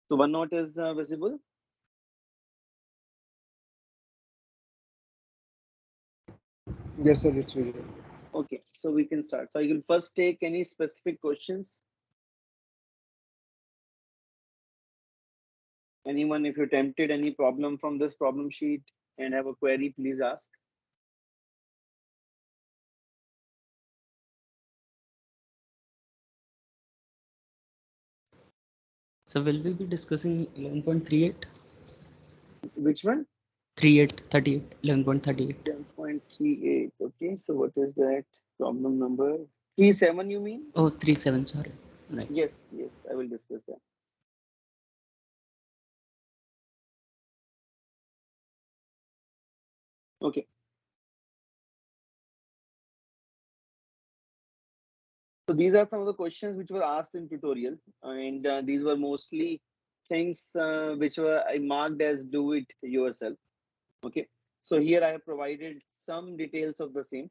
So OneNote is visible. Yes, sir, it's visible. Okay, so we can start. So I will first take any specific questions. Anyone, if you attempted any problem from this problem sheet and have a query, please ask. So will we be discussing 11.38? Which one? 38, 11.38. 10.38. Okay, so what is that? Problem number 37, you mean? Oh, 37, sorry. Right. Yes, yes, I will discuss that. Okay. So these are some of the questions which were asked in tutorial, and these were mostly things which were I marked as do it yourself. Okay. So here I have provided some details of the same,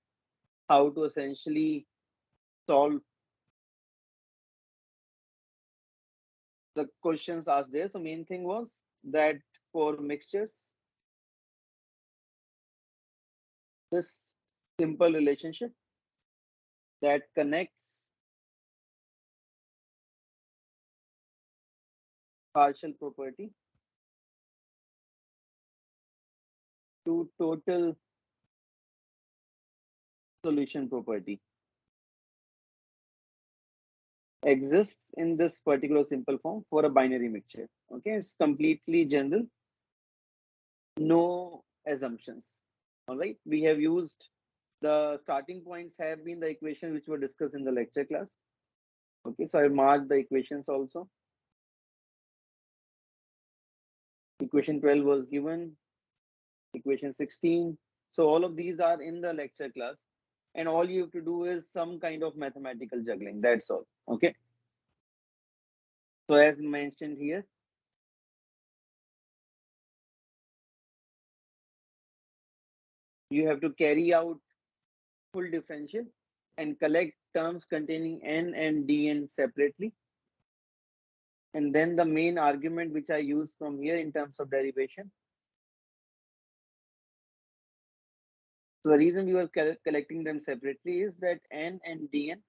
how to essentially solve the questions asked there. So main thing was that for mixtures, this simple relationship that connects partial property to total solution property exists in this particular simple form for a binary mixture. Okay, it's completely general, no assumptions. All right, we have used the starting points have been the equation which were discussed in the lecture class. Okay, so I marked the equations also. Equation 12 was given, equation 16. So all of these are in the lecture class, and all you have to do is some kind of mathematical juggling. That's all. Okay. So as mentioned here, you have to carry out full differential and collect terms containing n and dn separately. And then the main argument which I use from here in terms of derivation. So the reason we were collecting them separately is that n and dn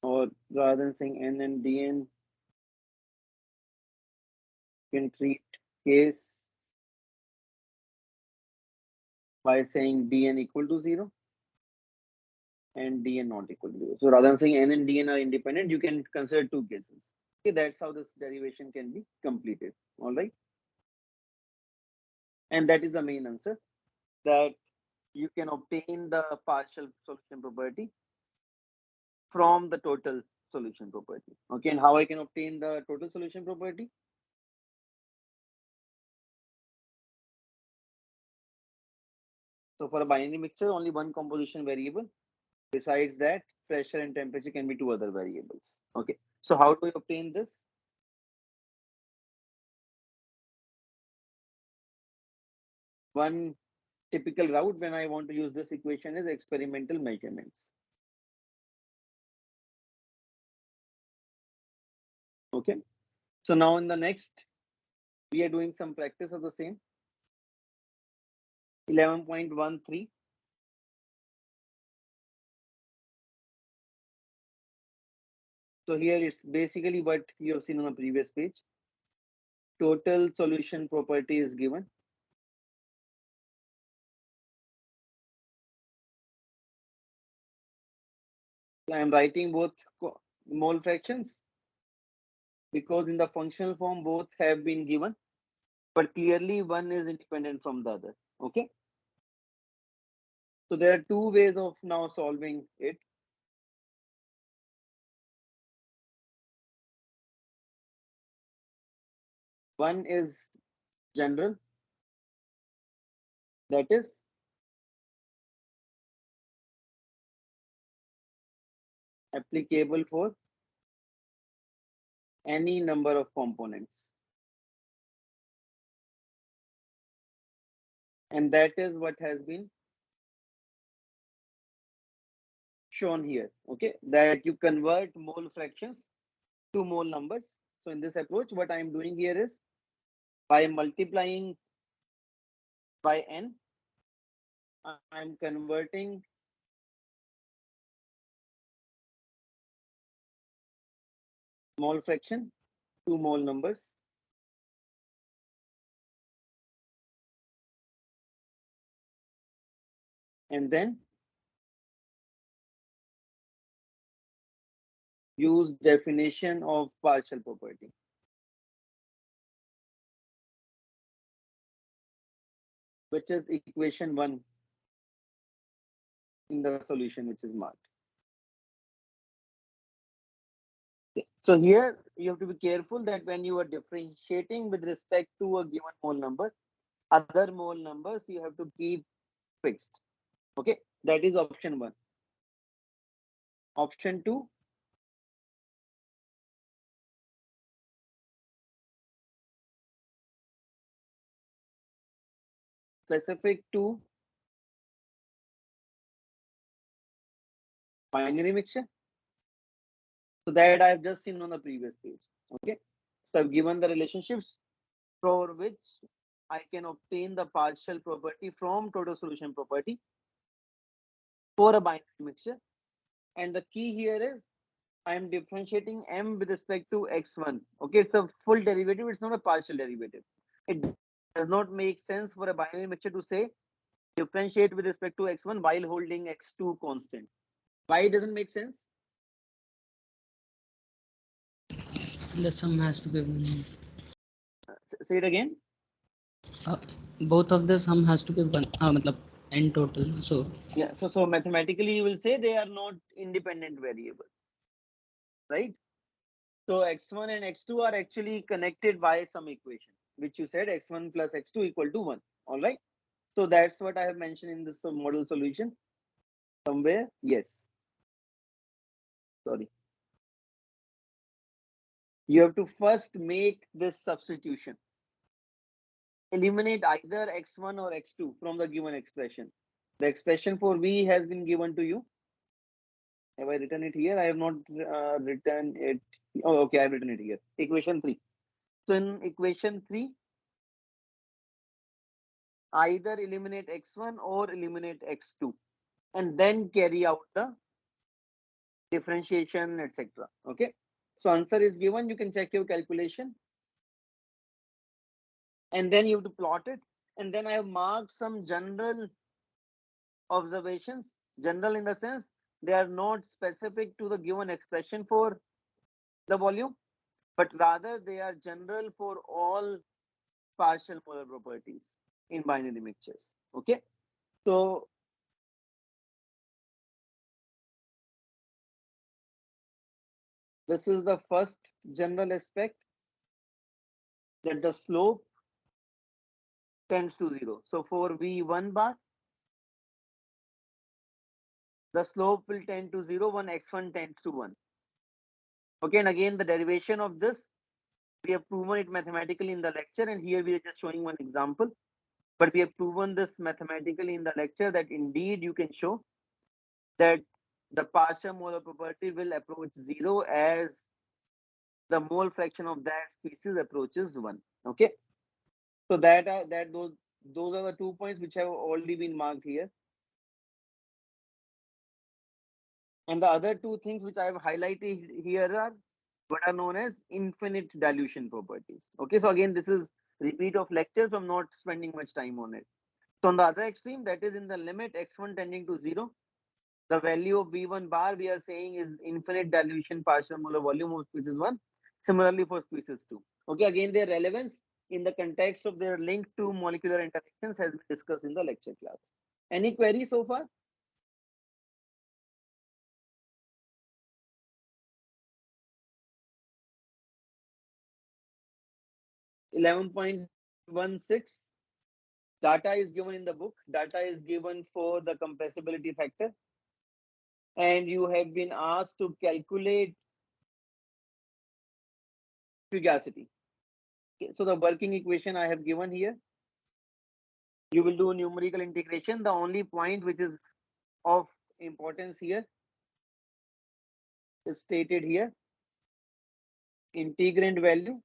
or rather than saying n and dn, you can treat case by saying dn equal to 0 and dn not equal to 0. So rather than saying n and dn are independent, you can consider two cases. Okay, that's how this derivation can be completed. All right. And that is the main answer, that you can obtain the partial solution property from the total solution property. Okay, and how I can obtain the total solution property? So for a binary mixture, only one composition variable. Besides that, pressure and temperature can be two other variables. Okay, so how do we obtain this? One typical route when I want to use this equation is experimental measurements. Okay, so now in the next, we are doing some practice of the same. 11.13. So here it's basically what you have seen on the previous page. Total solution property is given. So I am writing both mole fractions because in the functional form both have been given, but clearly one is independent from the other. Okay. So there are two ways of now solving it. One is general, that is applicable for any number of components. And that is what has been shown here. Okay, that you convert mole fractions to mole numbers. So in this approach, what I am doing here is by multiplying by n, I am converting mole fraction to mole numbers. And then use definition of partial property, which is equation 1 in the solution, which is marked. So here you have to be careful that when you are differentiating with respect to a given mole number, other mole numbers you have to keep fixed. Okay, that is option 1. Option 2, specific to binary mixture. So that I've just seen on the previous page. Okay, so I've given the relationships for which I can obtain the partial property from total solution property for a binary mixture. And the key here is I am differentiating m with respect to x1. Okay, it's a full derivative, it's not a partial derivative. It does not make sense for a binary mixture to say differentiate with respect to x1 while holding x2 constant. Why it doesn't make sense? The sum has to be one. Say it again. Both of the sum has to be one. मतलब n total. So Yeah, so mathematically you will say they are not independent variables, right? So x1 and x2 are actually connected by some equation, which you said x1 plus x2 equal to 1. All right. So that's what I have mentioned in this model solution somewhere. Yes. Sorry. You have to first make this substitution. Eliminate either x1 or x2 from the given expression. The expression for v has been given to you. Have I written it here? I have not written it. Oh, okay, I've written it here. Equation 3. So in equation 3, either eliminate x1 or eliminate x2 and then carry out the differentiation, etc. Okay, so answer is given. You can check your calculation and then you have to plot it. And then I have marked some general observations. General in the sense they are not specific to the given expression for the volume, but rather they are general for all partial polar properties in binary mixtures. Okay, so this is the first general aspect, that the slope tends to 0. So for V1 bar, the slope will tend to 0 when x1 tends to 1. Okay, and again the derivation of this, we have proven it mathematically in the lecture, and here we are just showing one example. But we have proven this mathematically in the lecture that indeed you can show that the partial molar property will approach 0 as the mole fraction of that species approaches 1. Okay, so those are the 2 points which have already been marked here. And the other 2 things which I have highlighted here are what are known as infinite dilution properties. Okay, so again, this is repeat of lectures, so I'm not spending much time on it. So on the other extreme, that is in the limit x1 tending to 0, the value of V1 bar we are saying is infinite dilution partial molar volume of species 1. Similarly for species 2. Okay, again, their relevance in the context of their link to molecular interactions has been discussed in the lecture class. Any query so far? 11.16, data is given in the book. Data is given for the compressibility factor. And you have been asked to calculate fugacity. Okay, so the working equation I have given here. You will do numerical integration. The only point which is of importance here is stated here. Integrand value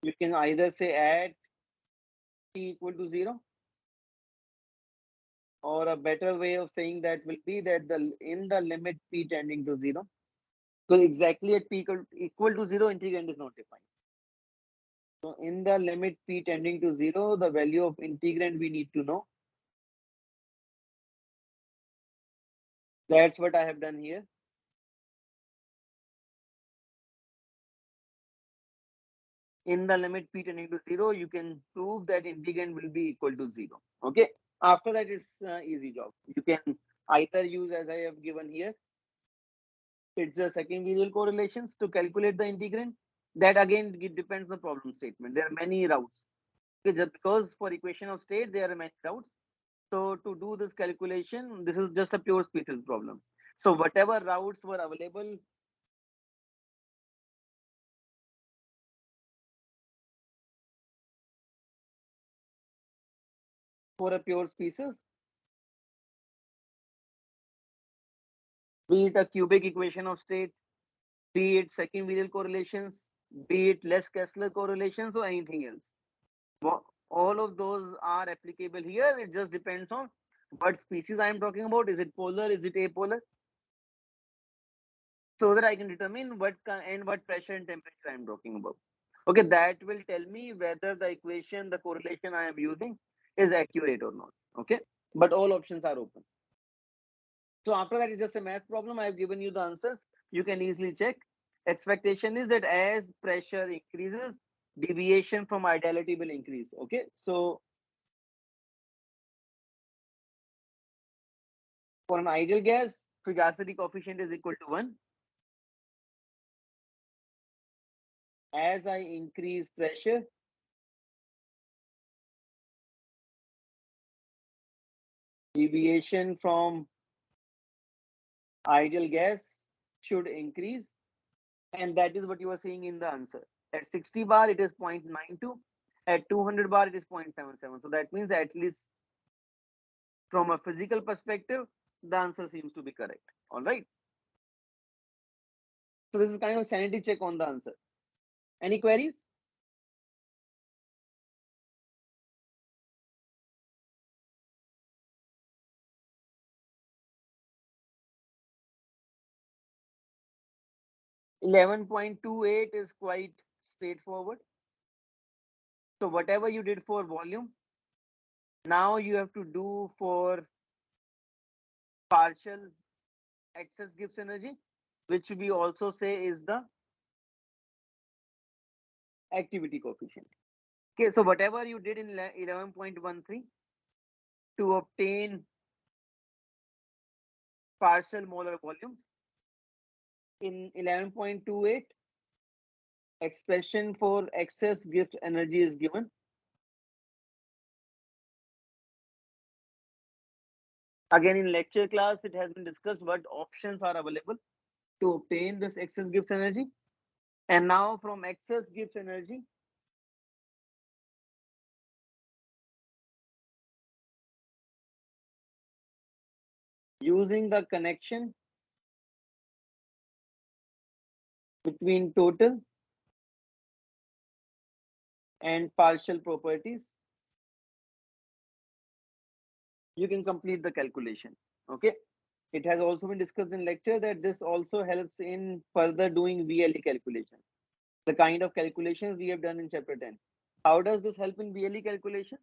you can either say at t equal to 0, or a better way of saying that will be that in the limit p tending to 0. So exactly at p equal to 0, integrand is not defined. So in the limit p tending to 0, the value of integrand we need to know. That's what I have done here. In the limit p tending to 0, you can prove that integrand will be equal to 0. Okay. After that, it's easy job. You can either use as I have given here. It's the second visual correlations to calculate the integrand. That again, it depends on the problem statement. There are many routes. Okay, just because for equation of state, there are many routes. So to do this calculation, this is just a pure species problem. So whatever routes were available for a pure species, be it a cubic equation of state, be it second visual correlations, be it less Kessler correlations, or anything else. All of those are applicable here. It just depends on what species I am talking about. Is it polar? Is it apolar? So that I can determine what and what pressure and temperature I am talking about. Okay, that will tell me whether the equation, the correlation I am using is accurate or not. Okay, but all options are open. So after that, it's just a math problem. I have given you the answers. You can easily check. Expectation is that as pressure increases, deviation from ideality will increase. Okay, so for an ideal gas, fugacity coefficient is equal to 1. As I increase pressure, deviation from ideal gas should increase, and that is what you are seeing in the answer. At 60 bar, it is 0.92. At 200 bar, it is 0.77. So that means at least from a physical perspective, the answer seems to be correct. All right. So this is kind of sanity check on the answer. Any queries? (11.28) is quite straightforward. So whatever you did for volume, now you have to do for partial excess Gibbs energy, which we also say is the activity coefficient. Okay, so whatever you did in 11.13 to obtain partial molar volumes, in 11.28, expression for excess Gibbs energy is given. Again, in lecture class, it has been discussed what options are available to obtain this excess Gibbs energy. And now from excess Gibbs energy, using the connection between total and partial properties, you can complete the calculation. Okay. It has also been discussed in lecture that this also helps in further doing VLE calculation, the kind of calculations we have done in chapter 10. How does this help in VLE calculation?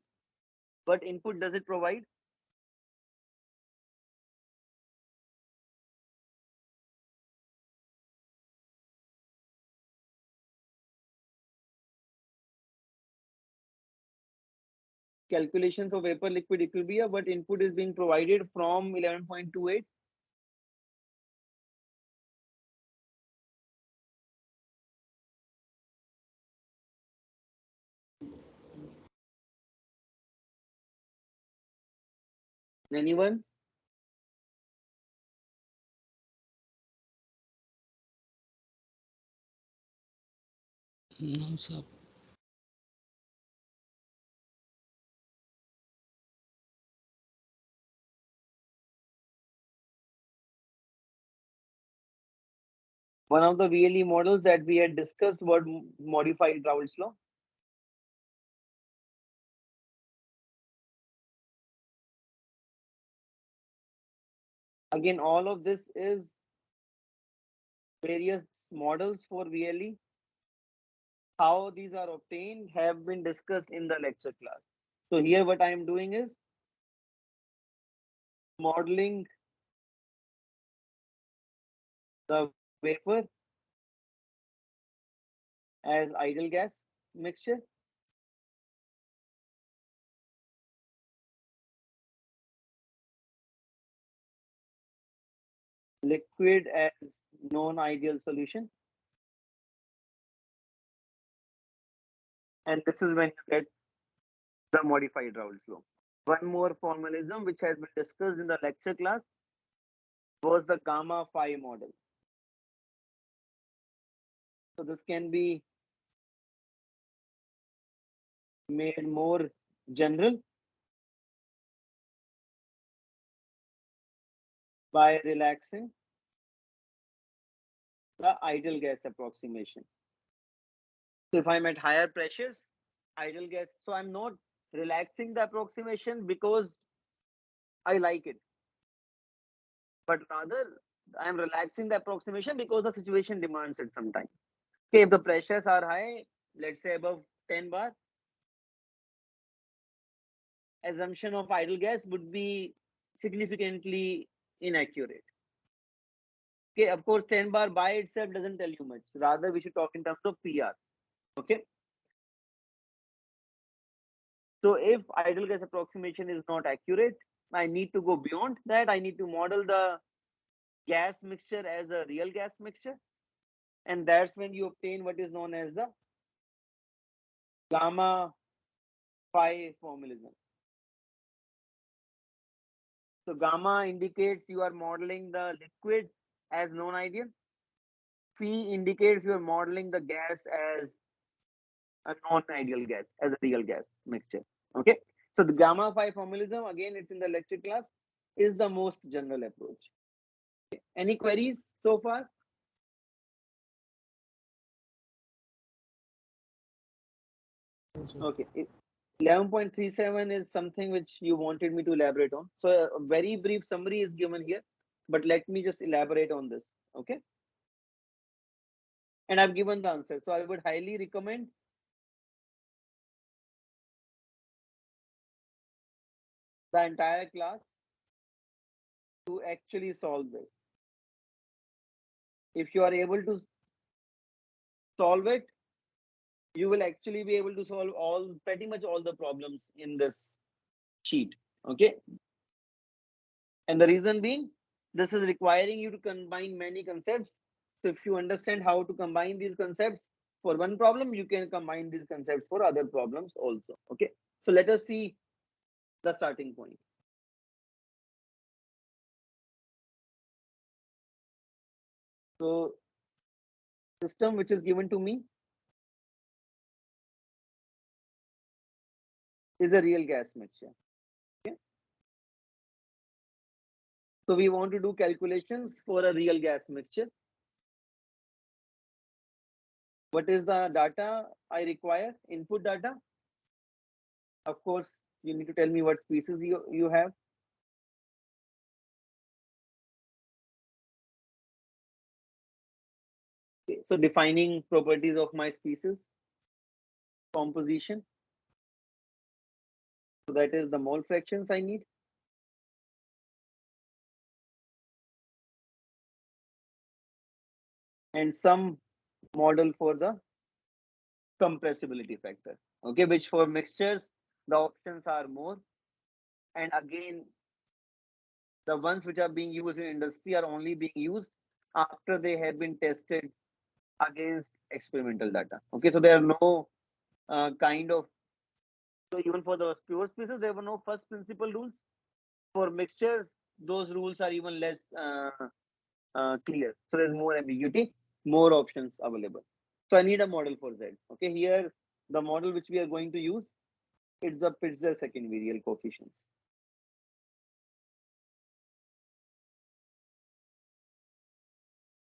What input does it provide? Calculations of vapor liquid equilibrium, what input is being provided from 11.28? Anyone? No, sir. One of the VLE models that we had discussed was modified Raoult's law. Again, all of this is various models for VLE. How these are obtained have been discussed in the lecture class. So here what I am doing is modeling the vapor as ideal gas mixture. Liquid as non-ideal solution. And this is when you get the modified Raoult's law. One more formalism which has been discussed in the lecture class was the gamma phi model. So this can be made more general by relaxing the ideal gas approximation. So if I'm at higher pressures, ideal gas, so I'm not relaxing the approximation because I like it, but rather I'm relaxing the approximation because the situation demands it sometimes. Okay, if the pressures are high, let's say above 10 bar, assumption of ideal gas would be significantly inaccurate. Okay, of course, 10 bar by itself doesn't tell you much. Rather, we should talk in terms of PR. Okay. So if ideal gas approximation is not accurate, I need to go beyond that. I need to model the gas mixture as a real gas mixture. And that's when you obtain what is known as the gamma phi formalism. So gamma indicates you are modeling the liquid as non-ideal. Phi indicates you are modeling the gas as a non-ideal gas, as a real gas mixture. Okay. So the gamma phi formalism, again, it's in the lecture class, is the most general approach. Okay. Any queries so far? Okay. 11.37 is something which you wanted me to elaborate on. So a very brief summary is given here, but let me just elaborate on this. Okay. And I've given the answer. So I would highly recommend the entire class to actually solve this. If you are able to solve it, you will actually be able to solve pretty much all the problems in this sheet. Okay. And the reason being, this is requiring you to combine many concepts. So if you understand how to combine these concepts for one problem, you can combine these concepts for other problems also. Okay. So let us see the starting point. So system which is given to me is a real gas mixture. Okay. So we want to do calculations for a real gas mixture. What is the data I require? Input data. Of course, you need to tell me what species you have. Okay. So defining properties of my species, composition. So that is the mole fractions I need. And some model for the compressibility factor. Okay, which for mixtures, the options are more. And again, the ones which are being used in industry are only being used after they have been tested against experimental data. Okay, so there are no kind of, so even for the pure species, there were no first principle rules. For mixtures, those rules are even less clear. So there's more ambiguity, more options available. So I need a model for Z. Okay, here the model which we are going to use, it's the Pitzer second virial coefficients.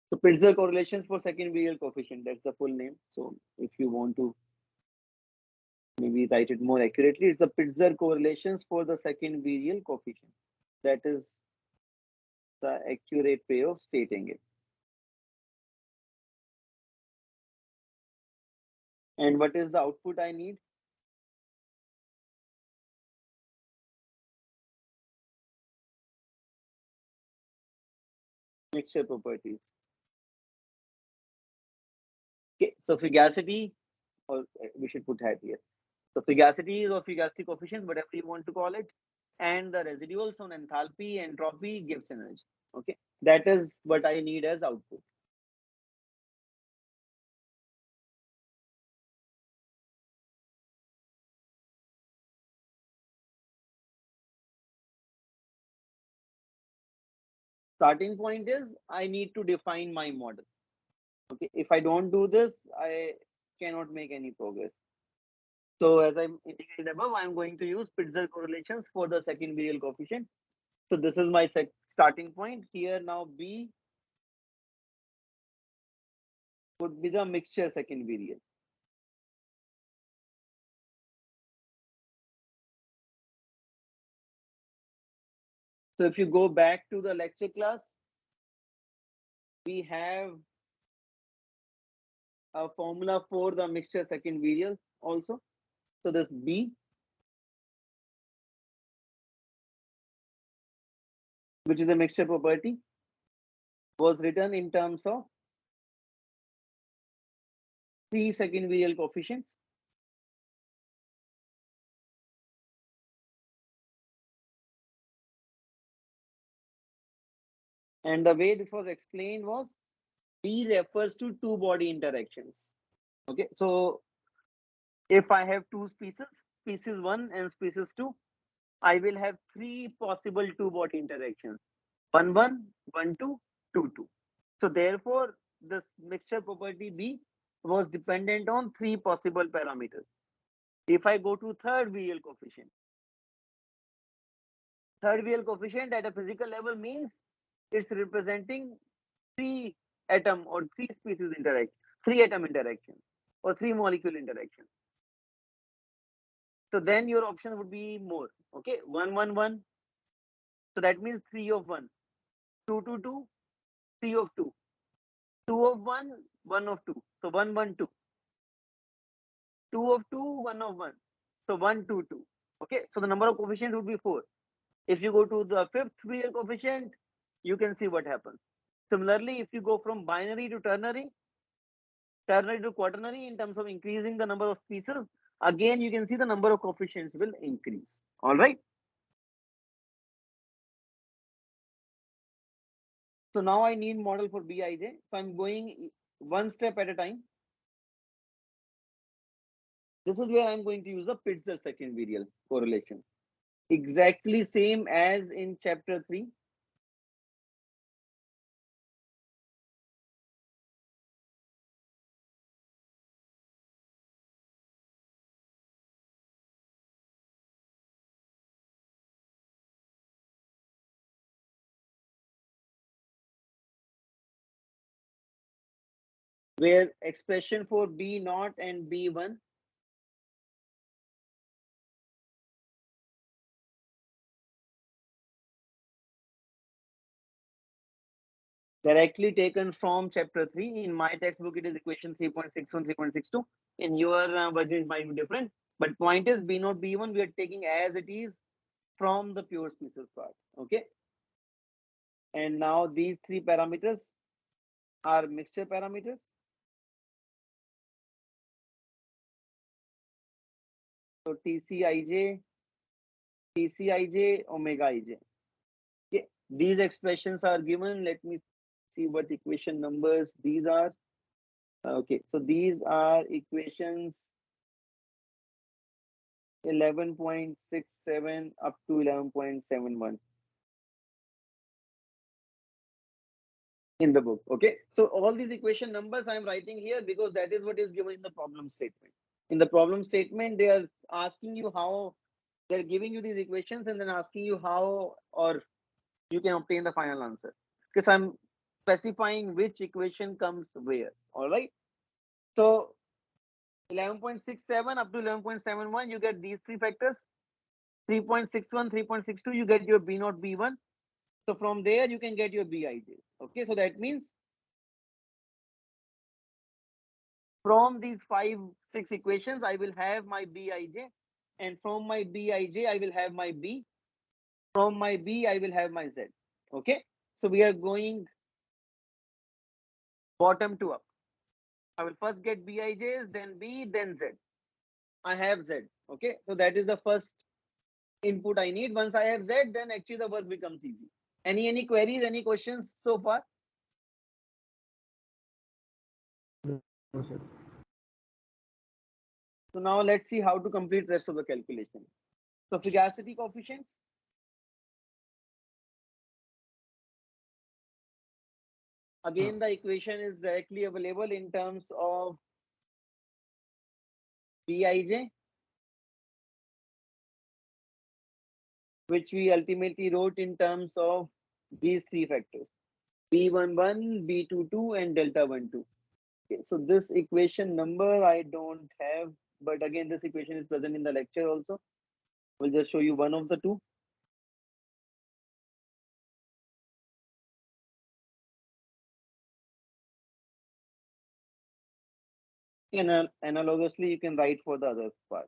So Pitzer correlations for second virial coefficient, that's the full name. So if you want to maybe write it more accurately, it's the Pitzer correlations for the second virial coefficient. That is the accurate way of stating it. And what is the output I need? Mixture properties. Okay, so fugacity, or we should put hat here. So fugacity or fugacity coefficient, whatever you want to call it, and the residuals on enthalpy, entropy, Gibbs energy. Okay, that is what I need as output. Starting point is I need to define my model. Okay, if I don't do this, I cannot make any progress. So as I indicated above, I'm going to use Pitzer correlations for the second virial coefficient. So this is my starting point. Here now B would be the mixture second virial. So if you go back to the lecture class, we have a formula for the mixture second virial also. So this B, which is a mixture property, was written in terms of 3 second virial coefficients. And the way this was explained was B refers to two body interactions. Okay, so if I have two species, species 1 and species 2, I will have three possible two body interactions: 1 1, 1 2, 2 2. So therefore, this mixture property B was dependent on three possible parameters. If I go to third virial coefficient at a physical level means it's representing three atom or three species interaction, three atom interaction or three molecule interaction. So then your option would be more. Okay, 1 1 1. So that means 3 of 1, 2 2 2, 3 of 2, 2 of 1, 1 of 2. So 1 1 2, 2 of 2, 1 of 1. So 1 2 2. Okay, so the number of coefficients would be 4. If you go to the fifth virial coefficient, you can see what happens. Similarly, if you go from binary to ternary to quaternary in terms of increasing the number of species, again you can see the number of coefficients will increase. All right. So now I need model for Bij. So I'm going one step at a time. This is where I'm going to use a Pitzer second virial correlation. Exactly same as in chapter 3. Where expression for B naught and B1 directly taken from chapter 3. In my textbook, it is equation 3.61, 3.62. In your version, it might be different. But point is, B naught, B1, we are taking as it is from the pure species part. Okay. And now these three parameters are mixture parameters. So TCij, TCij, omega ij. Okay. These expressions are given. Let me see what equation numbers these are. Okay, so these are equations 11.67 up to 11.71. in the book. Okay, so all these equation numbers I'm writing here because that is what is given in the problem statement. In the problem statement, they are asking you how, they're giving you these equations and then asking you how or you can obtain the final answer. Because I'm specifying which equation comes where. All right. So 11.67 up to 11.71, you get these three factors. 3.61, 3.62, you get your B0, B1. So from there, you can get your Bij. Okay, so that means from these 5, 6 equations, I will have my Bij. And from my Bij, I will have my B. From my B, I will have my Z. Okay, so we are going bottom to up. I will first get Bij's, then B, then Z. I have Z. Okay, so that is the first input I need. Once I have Z, then actually the work becomes easy. Any queries, any questions so far? No, sir. So now let's see how to complete rest of the calculation. So fugacity coefficients. Again, the equation is directly available in terms of Bij, which we ultimately wrote in terms of these three factors, B11, B22, and delta 12. Okay, so this equation number I don't have, but again, this equation is present in the lecture also. We'll just show you one of the two. And analogously, you can write for the other part.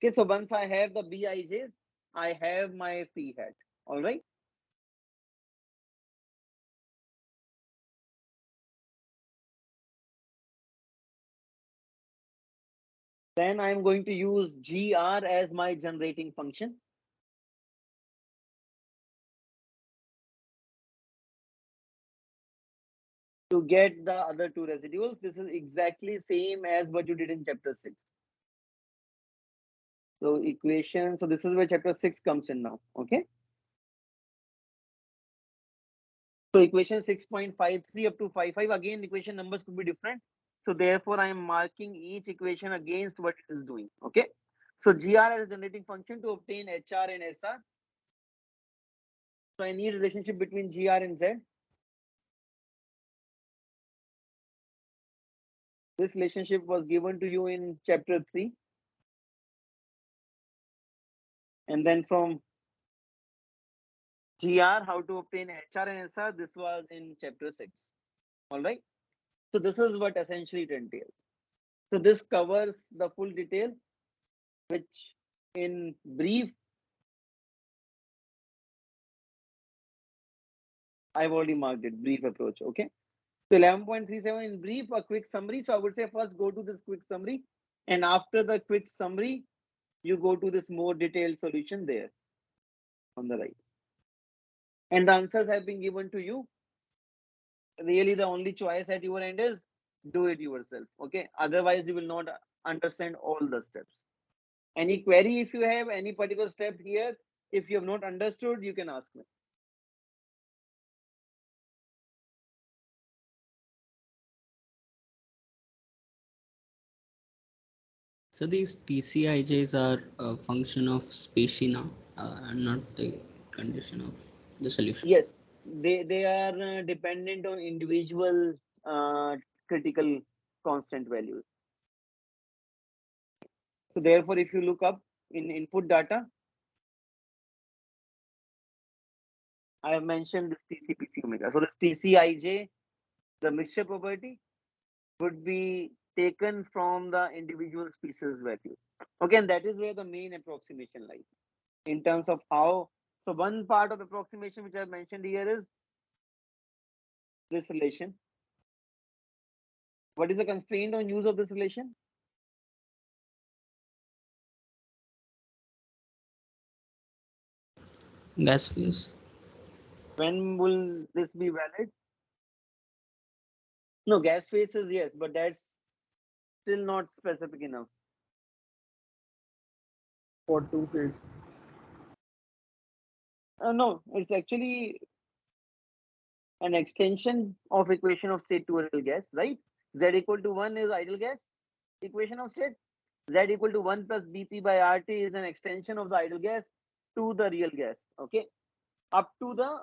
Okay, so once I have the Bij's, I have my P hat. All right. Then I'm going to use GR as my generating function. To get the other two residuals, this is exactly same as what you did in chapter 6. So equation, so this is where chapter 6 comes in now, okay? So equation 6.53 up to 55, again, equation numbers could be different. So therefore, I am marking each equation against what it is doing, okay? So GR as a generating function to obtain HR and SR. So I need relationship between GR and Z. This relationship was given to you in chapter 3. And then from GR, how to obtain HR and SR, this was in chapter 6. All right. So this is what essentially it entails. So this covers the full detail, which in brief, I've already marked it, brief approach. Okay. So 11.37 in brief, a quick summary. So I would say first go to this quick summary. And after the quick summary, you go to this more detailed solution there on the right. And the answers have been given to you. Really, the only choice at your end is do it yourself. Okay. Otherwise, you will not understand all the steps. Any query if you have any particular step here, if you have not understood, you can ask me. So these TCIJs are a function of species now, not the condition of the solution. Yes, they are dependent on individual critical constant values. So therefore, if you look up in input data, I have mentioned this TCPC omega. So this TCIJ, the mixture property, would be taken from the individual species value. Okay, and that is where the main approximation lies in terms of how. So one part of approximation which I have mentioned here is this relation. What is the constraint on use of this relation? Gas phase. When will this be valid? No, gas phase is yes, but that's still not specific enough. For two phase. No, it's actually an extension of equation of state to a real gas, right? Z equal to 1 is ideal gas equation of state. Z equal to 1 plus Bp by RT is an extension of the ideal gas to the real gas, okay? Up to the,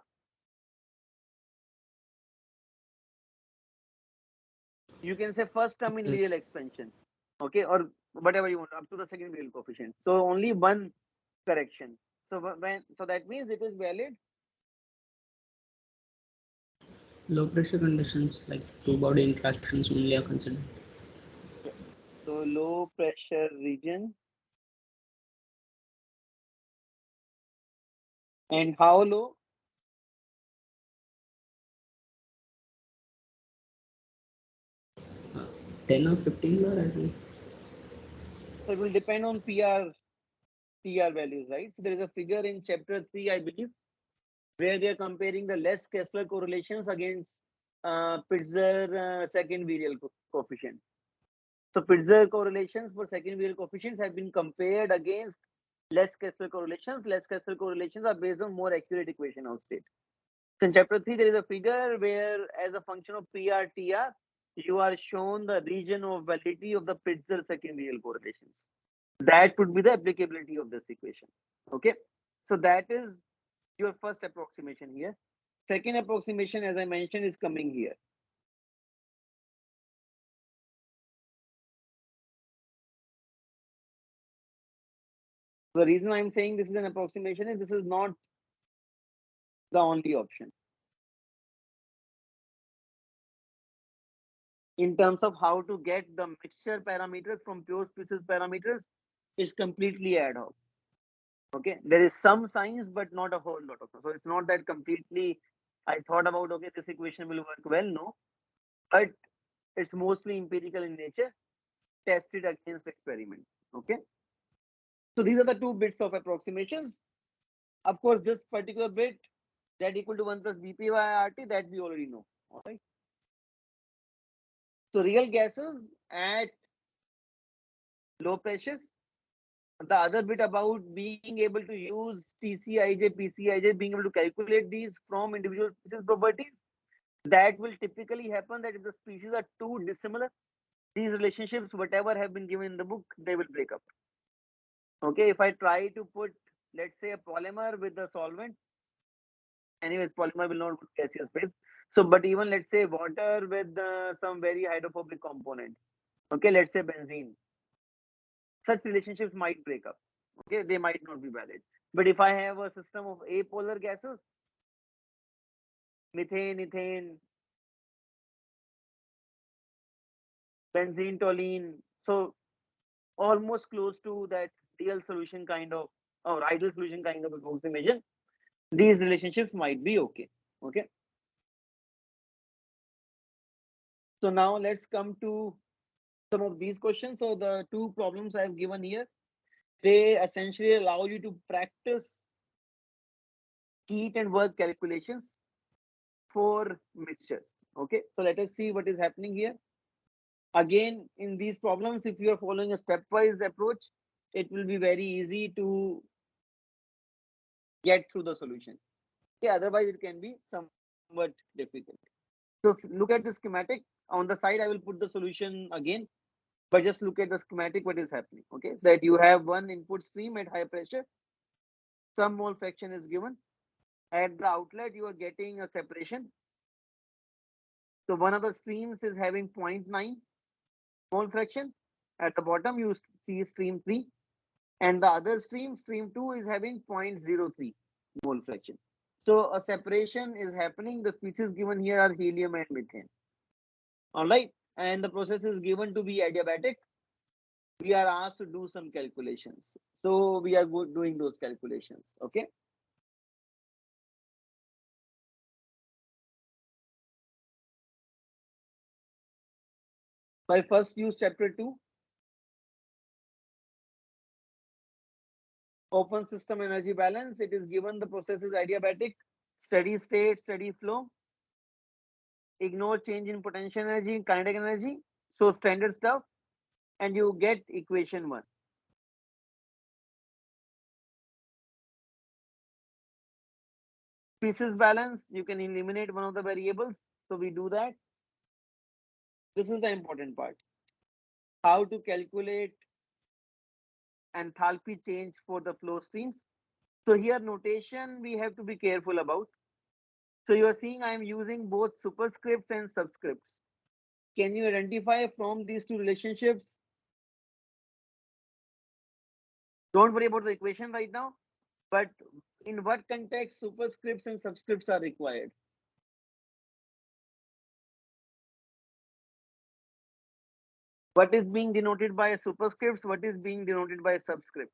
you can say first term in Yes. real expansion, okay? Or whatever you want, up to the second real coefficient. So only one correction. So that means it is valid. Low pressure conditions like two body interactions only are considered. So low pressure region. And how low? Uh, 10 or 15 bar, I think. So it will depend on TR values, right? So there is a figure in chapter 3, I believe, where they are comparing the less Kessler correlations against Pitzer second virial coefficient. So Pitzer correlations for second virial coefficients have been compared against less Kessler correlations. Less Kessler correlations are based on more accurate equation of state. So in chapter 3, there is a figure where, as a function of PRTR, you are shown the region of validity of the Pitzer second virial correlations. That would be the applicability of this equation. Okay, so that is your first approximation here. Second approximation, as I mentioned, is coming here. The reason I'm saying this is an approximation is this is not the only option. In terms of how to get the mixture parameters from pure species parameters, is completely ad hoc. Okay, there is some science, but not a whole lot of. So it's not that completely I thought about, okay, this equation will work well. No, but it's mostly empirical in nature, tested against experiment. Okay, so these are the two bits of approximations. Of course, this particular bit, Z equal to 1 plus Bp by RT, that we already know. All right. So real gases at low pressures. The other bit about being able to use TCIJ, PCIJ, being able to calculate these from individual species properties, that will typically happen that if the species are too dissimilar, these relationships, whatever have been given in the book, they will break up. Okay, if I try to put, let's say, a polymer with a solvent, anyways, polymer will not go to gaseous phase. So, but even let's say water with some very hydrophobic component, okay, let's say benzene, such relationships might break up. Okay, they might not be valid. But if I have a system of apolar gases, methane, ethane, benzene, toluene, so almost close to that real solution kind of, or ideal solution kind of approximation, these relationships might be okay. Okay. So now let's come to some of these questions. So the two problems I've given here, they essentially allow you to practice heat and work calculations for mixtures. Okay, so let us see what is happening here. Again, in these problems, if you are following a stepwise approach, it will be very easy to get through the solution. Okay, otherwise it can be somewhat difficult. So look at the schematic. On the side, I will put the solution again, but just look at the schematic, what is happening. Okay, that you have one input stream at high pressure, some mole fraction is given. At the outlet, you are getting a separation. So one of the streams is having 0.9 mole fraction. At the bottom, you see stream 3. And the other stream, stream 2, is having 0.03 mole fraction. So a separation is happening. The species given here are helium and methane. All right. And the process is given to be adiabatic. We are asked to do some calculations. So we are doing those calculations. Okay. So I first use chapter 2. Open system energy balance. It is given the process is adiabatic, steady state, steady flow. Ignore change in potential energy, kinetic energy. So standard stuff. And you get equation 1. Species balance, you can eliminate one of the variables. So we do that. This is the important part. How to calculate enthalpy change for the flow streams. So here notation we have to be careful about. So you are seeing I am using both superscripts and subscripts. Can you identify from these two relationships? Don't worry about the equation right now, but in what context superscripts and subscripts are required? What is being denoted by superscripts? What is being denoted by subscripts?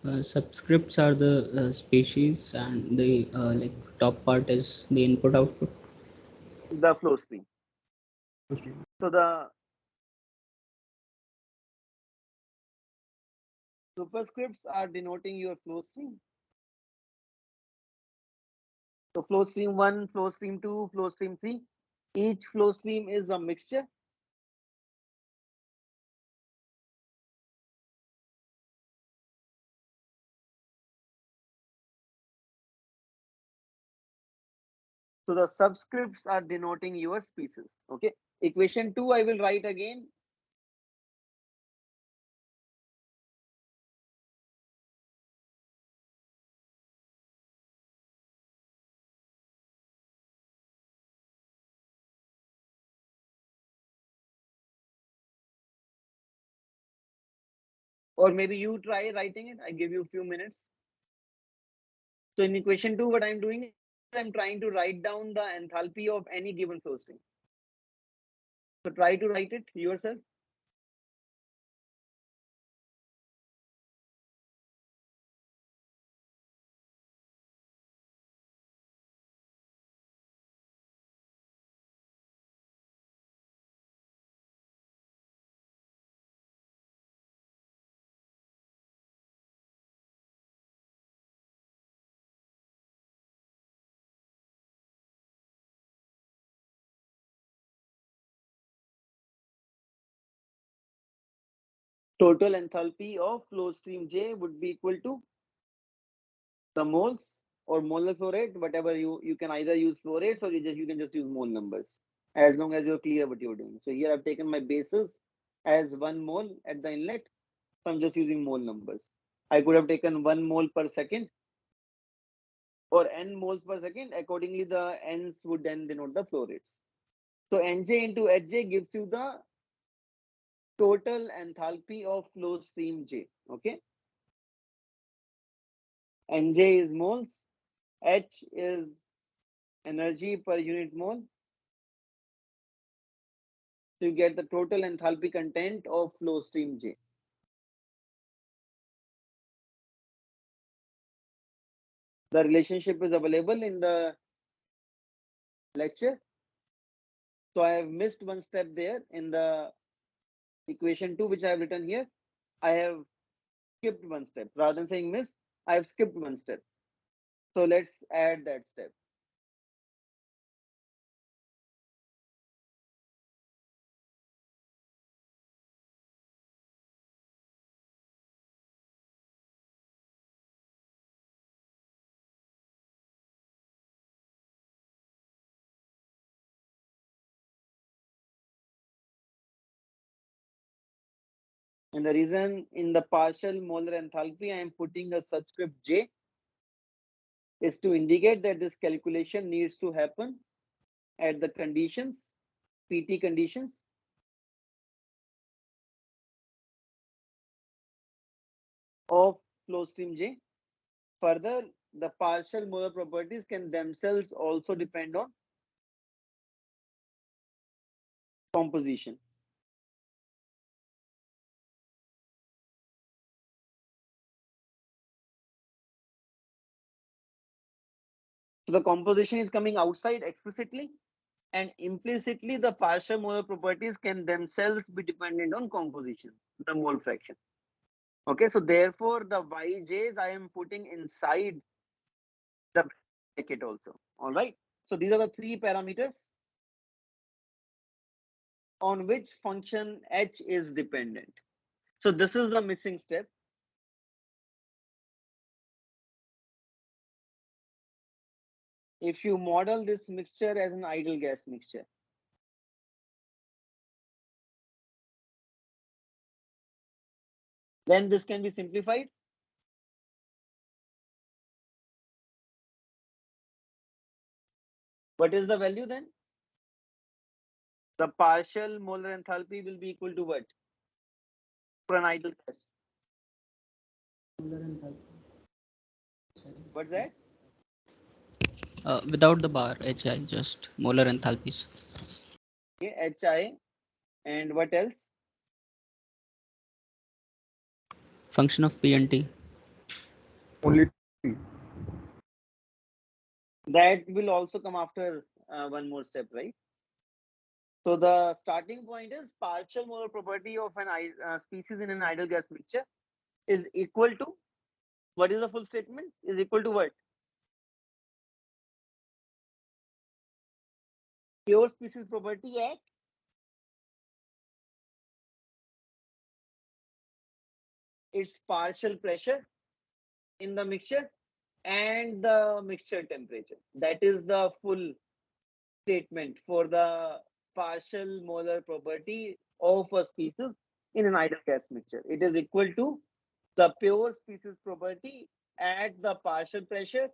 Subscripts are the species, and the like top part is the input output. The flow stream. So the superscripts are denoting your flow stream. So flow stream 1, flow stream 2, flow stream 3. Each flow stream is a mixture. So the subscripts are denoting your species. Okay. Equation 2 I will write again. Or maybe you try writing it. I give you a few minutes. So in equation 2, what I'm doing is I'm trying to write down the enthalpy of any given flow stream. So try to write it yourself. Total enthalpy of flow stream J would be equal to the moles or molar flow rate, whatever you can either use flow rates or you can just use mole numbers as long as you're clear what you're doing. So here I've taken my basis as 1 mole at the inlet. So I'm just using mole numbers. I could have taken 1 mole per second or n moles per second. Accordingly, the n's would then denote the flow rates. So Nj into Hj gives you the total enthalpy of flow stream J. Okay. Nj is moles, H is energy per unit mole. So you get the total enthalpy content of flow stream J. The relationship is available in the lecture. So I have missed one step there in the equation 2, which I have written here. I have skipped one step. Rather than saying miss, I have skipped one step. So let's add that step. And the reason in the partial molar enthalpy I am putting a subscript J is to indicate that this calculation needs to happen at the conditions, PT conditions, of flow stream J. Further, the partial molar properties can themselves also depend on composition. So the composition is coming outside explicitly, and implicitly the partial molar properties can themselves be dependent on composition, the mole fraction. Okay, so therefore the Yj's I am putting inside the bracket also. All right. So these are the 3 parameters on which function h is dependent. So this is the missing step. if you model this mixture as an ideal gas mixture. Then this can be simplified. What is the value then? The partial molar enthalpy will be equal to what? For an ideal gas. What's that? Without the bar, HI, just molar enthalpies. Okay, HI. And what else? Function of P and T. Only T. That will also come after one more step, right? So the starting point is partial molar property of an species in an ideal gas mixture is equal to, what is the full statement? Is equal to what? Pure species property at its partial pressure in the mixture and the mixture temperature. That is the full statement for the partial molar property of a species in an ideal gas mixture. It is equal to the pure species property at the partial pressure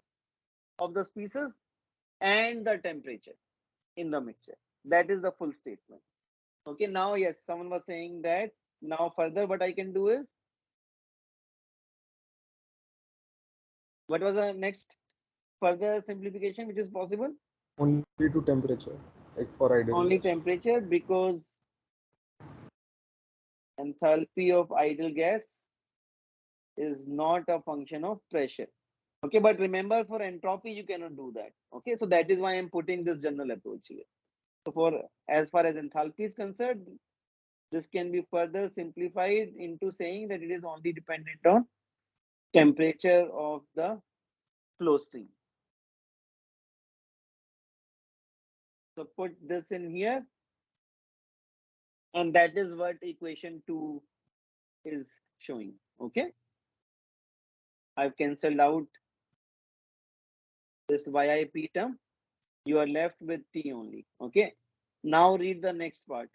of the species and the temperature in the mixture. That is the full statement. Okay, now yes, someone was saying that now further what I can do is, what was the next further simplification which is possible? Only to temperature, like for ideal Only gas. temperature, because enthalpy of ideal gas is not a function of pressure. Okay, but remember for entropy you cannot do that. Okay, so that is why I'm putting this general approach here. So for as far as enthalpy is concerned, this can be further simplified into saying that it is only dependent on temperature of the flow stream. So put this in here, and that is what equation 2 is showing. Okay, I've cancelled out this YIP term. You are left with T only. Okay, now read the next part.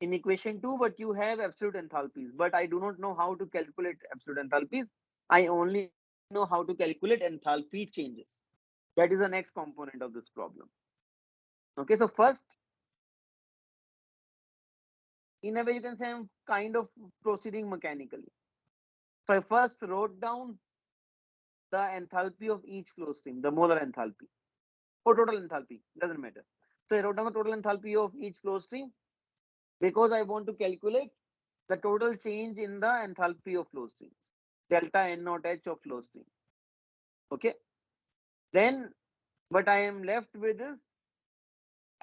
In equation 2, what you have absolute enthalpies, but I do not know how to calculate absolute enthalpies. I only know how to calculate enthalpy changes. That is the next component of this problem. Okay, so first, in a way, you can say I'm kind of proceeding mechanically. So I first wrote down the enthalpy of each flow stream, the molar enthalpy or total enthalpy, doesn't matter. So I wrote down the total enthalpy of each flow stream because I want to calculate the total change in the enthalpy of flow streams, delta N naught H of flow stream. Okay. Then what I am left with is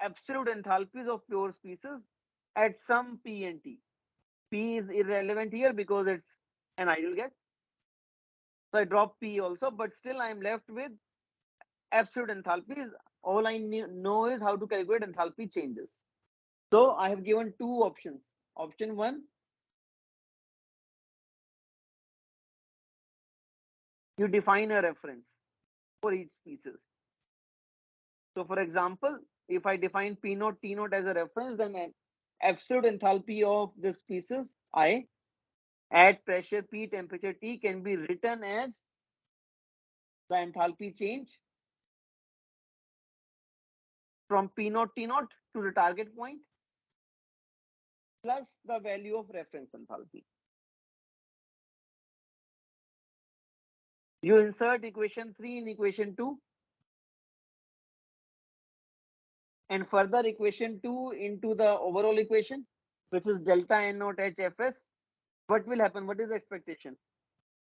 absolute enthalpies of pure species at some P and T. P is irrelevant here because it's an ideal gas. So I drop P also, but still I am left with absolute enthalpies. All I know is how to calculate enthalpy changes. So I have given two options. Option 1, you define a reference for each species. So for example, if I define P naught T naught as a reference, then an absolute enthalpy of the species I at pressure P, temperature T can be written as the enthalpy change from P naught T naught to the target point plus the value of reference enthalpy. You insert equation 3 in equation 2 and further equation 2 into the overall equation, which is delta N naught H Fs. What will happen? What is the expectation?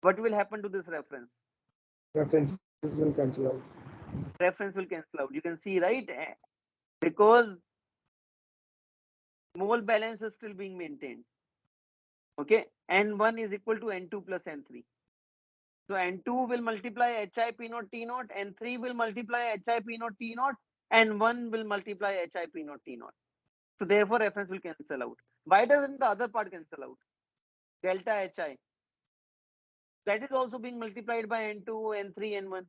What will happen to this reference? References will cancel out. Reference will cancel out. You can see, right? Because mole balance is still being maintained. Okay, N1 is equal to N2 plus N3. So N2 will multiply HI P naught T naught, N3 will multiply HI P naught T naught, and 1 will multiply HI P naught T naught. So therefore reference will cancel out. Why doesn't the other part cancel out? Delta HI. That is also being multiplied by N2, N3, N1.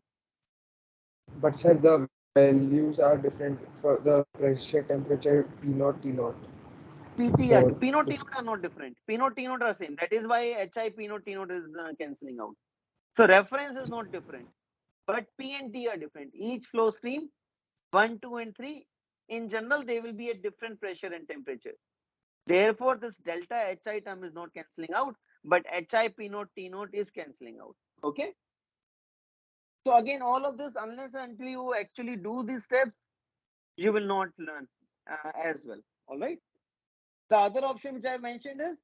But sir, the values are different for the pressure, temperature, P naught, T naught. PT, For P naught, T naught are not different. P naught, T naught are same. That is why HI, P naught, T naught is cancelling out. So reference is not different, but P and T are different. Each flow stream, 1, 2, and 3, in general, they will be at different pressure and temperature. Therefore, this delta HI term is not cancelling out, but HI, P naught, T naught is cancelling out. Okay. So again, all of this, unless and until you actually do these steps, you will not learn as well. All right. The other option which I mentioned is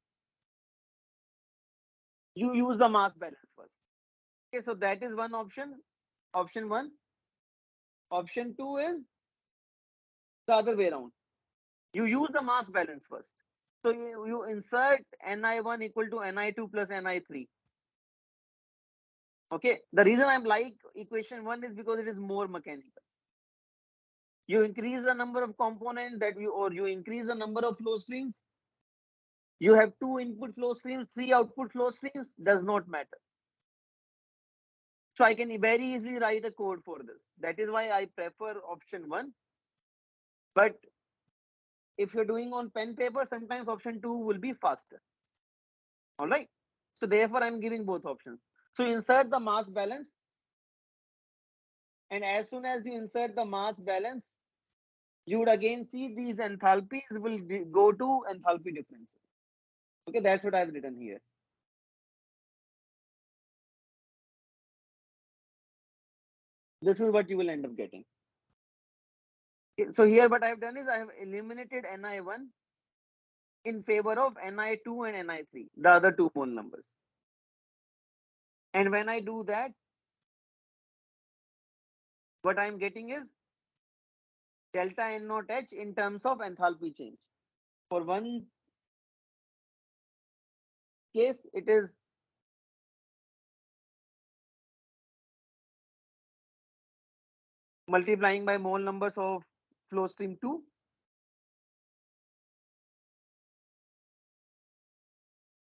you use the mass balance first. Okay, so that is one option. Option one. Option two is the other way around. You use the mass balance first. So you insert Ni1 equal to Ni2 plus Ni3. Okay. The reason I'm like equation one is because it is more mechanical. You increase the number of components that you increase the number of flow streams. You have 2 input flow streams, 3 output flow streams, does not matter. So I can very easily write a code for this. That is why I prefer option one. But if you're doing on pen paper, sometimes option two will be faster. All right. So therefore, I'm giving both options. So insert the mass balance. And as soon as you insert the mass balance, you would again see these enthalpies will go to enthalpy differences. Okay, that's what I've written here. This is what you will end up getting. Okay, so here what I've done is I have eliminated Ni1 in favor of Ni2 and Ni3, the other two mole numbers. And when I do that, what I'm getting is delta N naught H in terms of enthalpy change. For one case, it is multiplying by mole numbers of flow stream 2.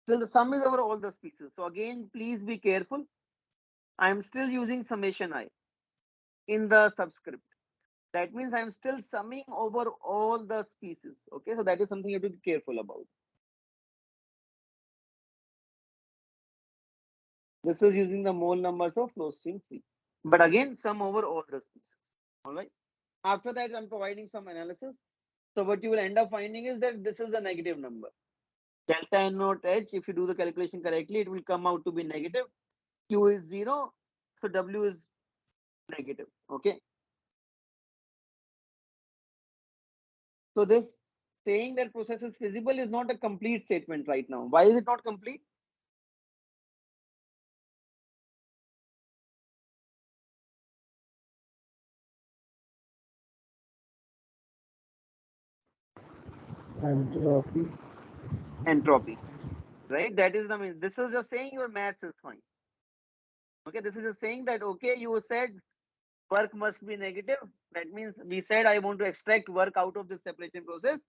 So the sum is over all the species. So again, please be careful. I am still using summation I in the subscript. That means I'm still summing over all the species. Okay, so that is something you have to be careful about. This is using the mole numbers of flow stream 3. But again, sum over all the species. All right. After that, I'm providing some analysis. So what you will end up finding is that this is a negative number. Delta N naught H, if you do the calculation correctly, it will come out to be negative. Q is 0, so W is negative. Okay. So this saying that process is feasible is not a complete statement right now. Why is it not complete? entropy. Entropy, right? That is the mean. This is just saying your maths is fine. Okay, this is just saying that okay, you said work must be negative. That means we said I want to extract work out of this separation process.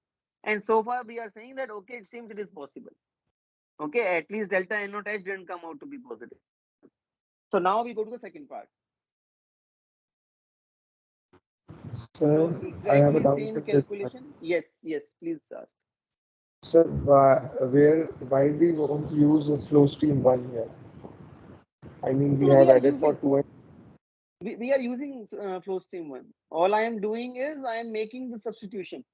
And so far we are saying that okay, it seems it is possible. Okay, at least delta N naught H didn't come out to be positive. So now we go to the second part. Sir, So I have a exactly doubt same with this part. calculation. Yes, yes, please ask. Sir, why we won't use a flow stream one here? I mean, we No, we have are added for using two and we are using flow stream one. All I am doing is I am making the substitution.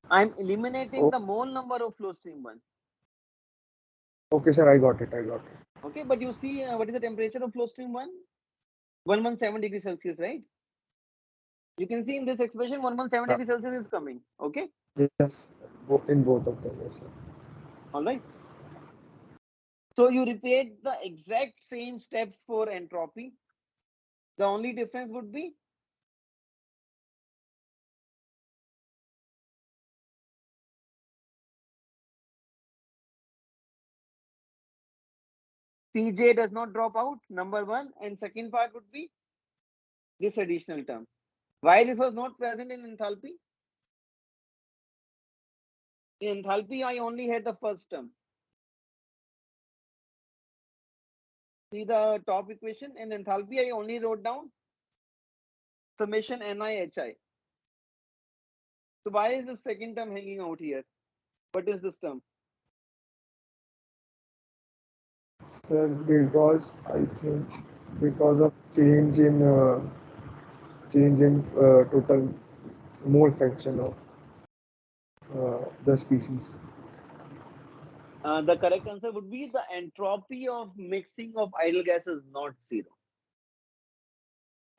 I am eliminating oh, the mole number of flow stream one. okay, sir, I got it. I got it. Okay, but you see what is the temperature of flow stream one? 117 degrees Celsius, right? You can see in this expression 117 Yeah. degrees Celsius is coming. Okay, Yes, in both of them, yes, sir. all right. So you repeat the exact same steps for entropy. The only difference would be Pj does not drop out, number one, and second part would be this additional term. Why this was not present in enthalpy? In enthalpy, I only had the first term. See the top equation. In enthalpy, I only wrote down summation NiHi. So why is the second term hanging out here? What is this term? Sir, because I think because of change in total mole fraction of the species. The correct answer would be the entropy of mixing of idle gas is not zero.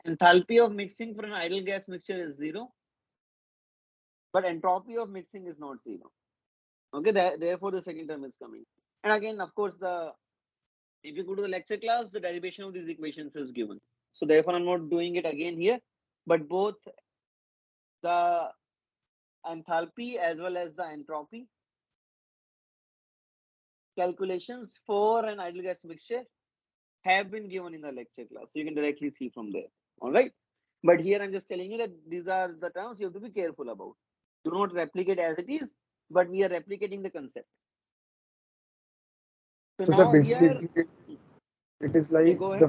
Enthalpy of mixing for an idle gas mixture is zero, but entropy of mixing is not zero. Okay, therefore the second term is coming. And again, of course, if you go to the lecture class, the derivation of these equations is given. So therefore, I'm not doing it again here, but both the enthalpy as well as the entropy calculations for an ideal gas mixture have been given in the lecture class. So you can directly see from there. All right. But here I'm just telling you that these are the terms you have to be careful about. Do not replicate as it is, but we are replicating the concept. So So, sir, now here, basically, it is yeah, like go ahead.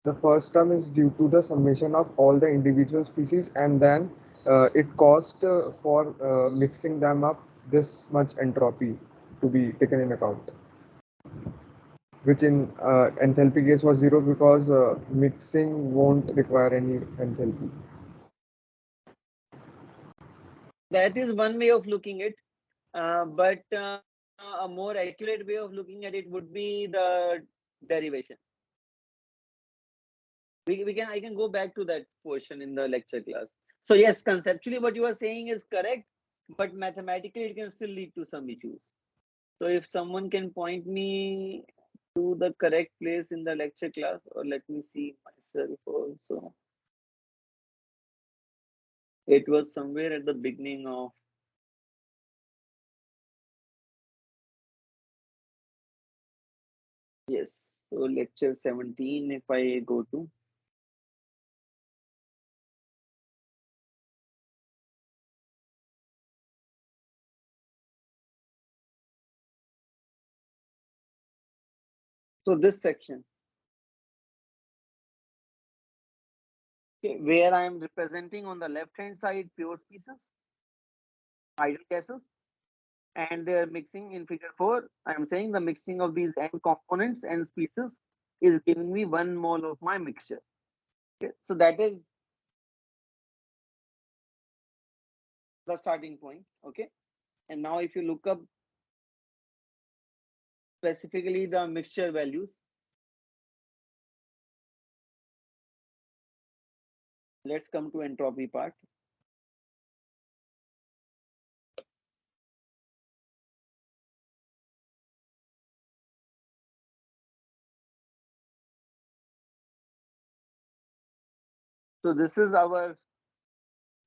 the first term is due to the summation of all the individual species, and then it cost for mixing them up this much entropy to be taken in account, which in enthalpy case was zero because mixing won't require any enthalpy. That is one way of looking at it. But a more accurate way of looking at it would be the derivation. I can go back to that portion in the lecture class. So yes, conceptually what you are saying is correct, but mathematically it can still lead to some issues. So if someone can point me to the correct place in the lecture class, or let me see myself also. It was somewhere at the beginning of, yes, so lecture 17, if I go to, so this section, okay, where I am representing on the left hand side pure species, idle gases, and they are mixing in figure 4. I am saying the mixing of these n components and species is giving me 1 mole of my mixture. Okay, so that is the starting point. Okay, and now if you look up specifically the mixture values, let's come to entropy part. So this is our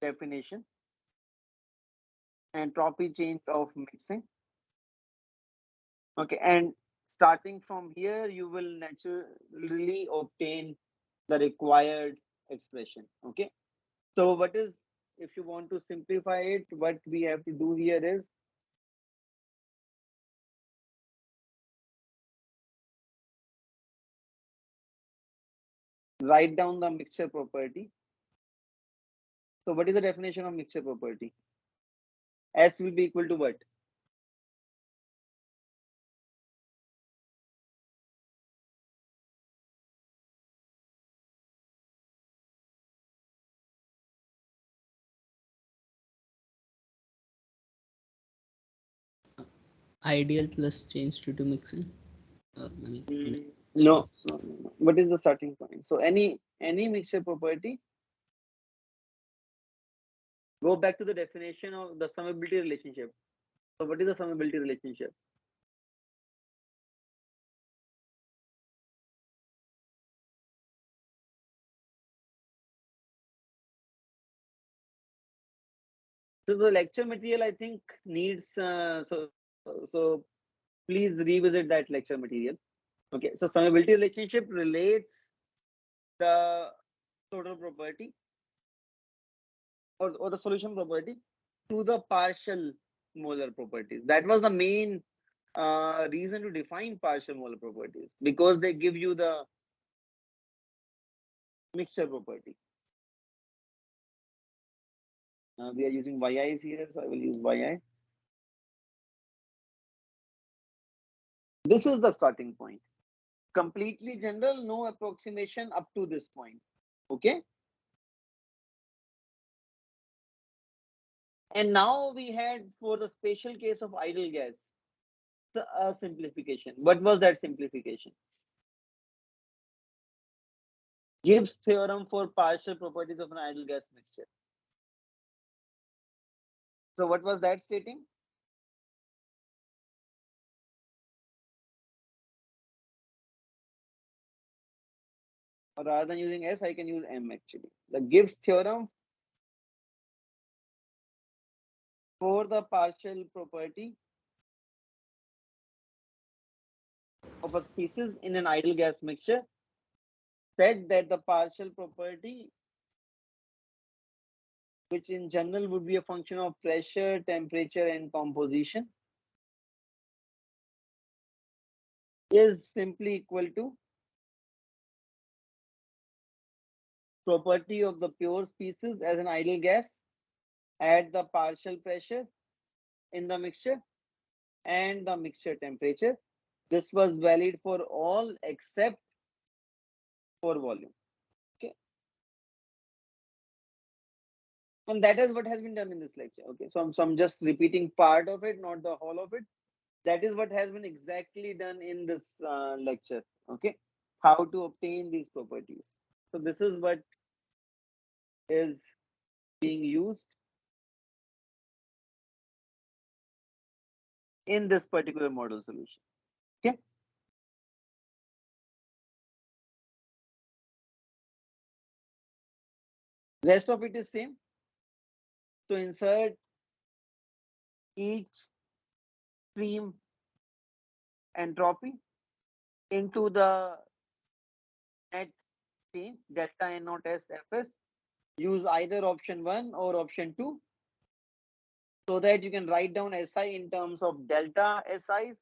definition, entropy change of mixing. Okay, and starting from here, you will naturally obtain the required expression. Okay, so what is, if you want to simplify it, what we have to do here is write down the mixture property. So what is the definition of mixture property? S will be equal to what? Ideal plus change due to mixing. I mean, No, no, no, no. What is the starting point? So any mixture property, go back to the definition of the summability relationship. So what is the summability relationship? So the lecture material, I think, needs so please revisit that lecture material. Okay, so summability relationship relates the total property or the solution property to the partial molar properties. That was the main reason to define partial molar properties because they give you the mixture property. We are using yi's here, so I will use yi. This is the starting point. Completely general, no approximation up to this point. Okay. And now we had for the special case of ideal gas, a simplification. What was that simplification? Gibbs theorem for partial properties of an ideal gas mixture. So what was that stating? Or rather than using S, I can use M actually. The Gibbs theorem for the partial property of a species in an ideal gas mixture said that the partial property, which in general would be a function of pressure, temperature, and composition, is simply equal to property of the pure species as an ideal gas at the partial pressure in the mixture and the mixture temperature. This was valid for all except for volume. Okay. And that is what has been done in this lecture. Okay. So I'm just repeating part of it, not the whole of it. That is what has been exactly done in this lecture. Okay. How to obtain these properties. So this is what is being used in this particular model solution. Okay. Rest of it is same. So insert each stream entropy into the net change delta N naught S Fs. Use either option 1 or option 2 so that you can write down SI in terms of delta SIs.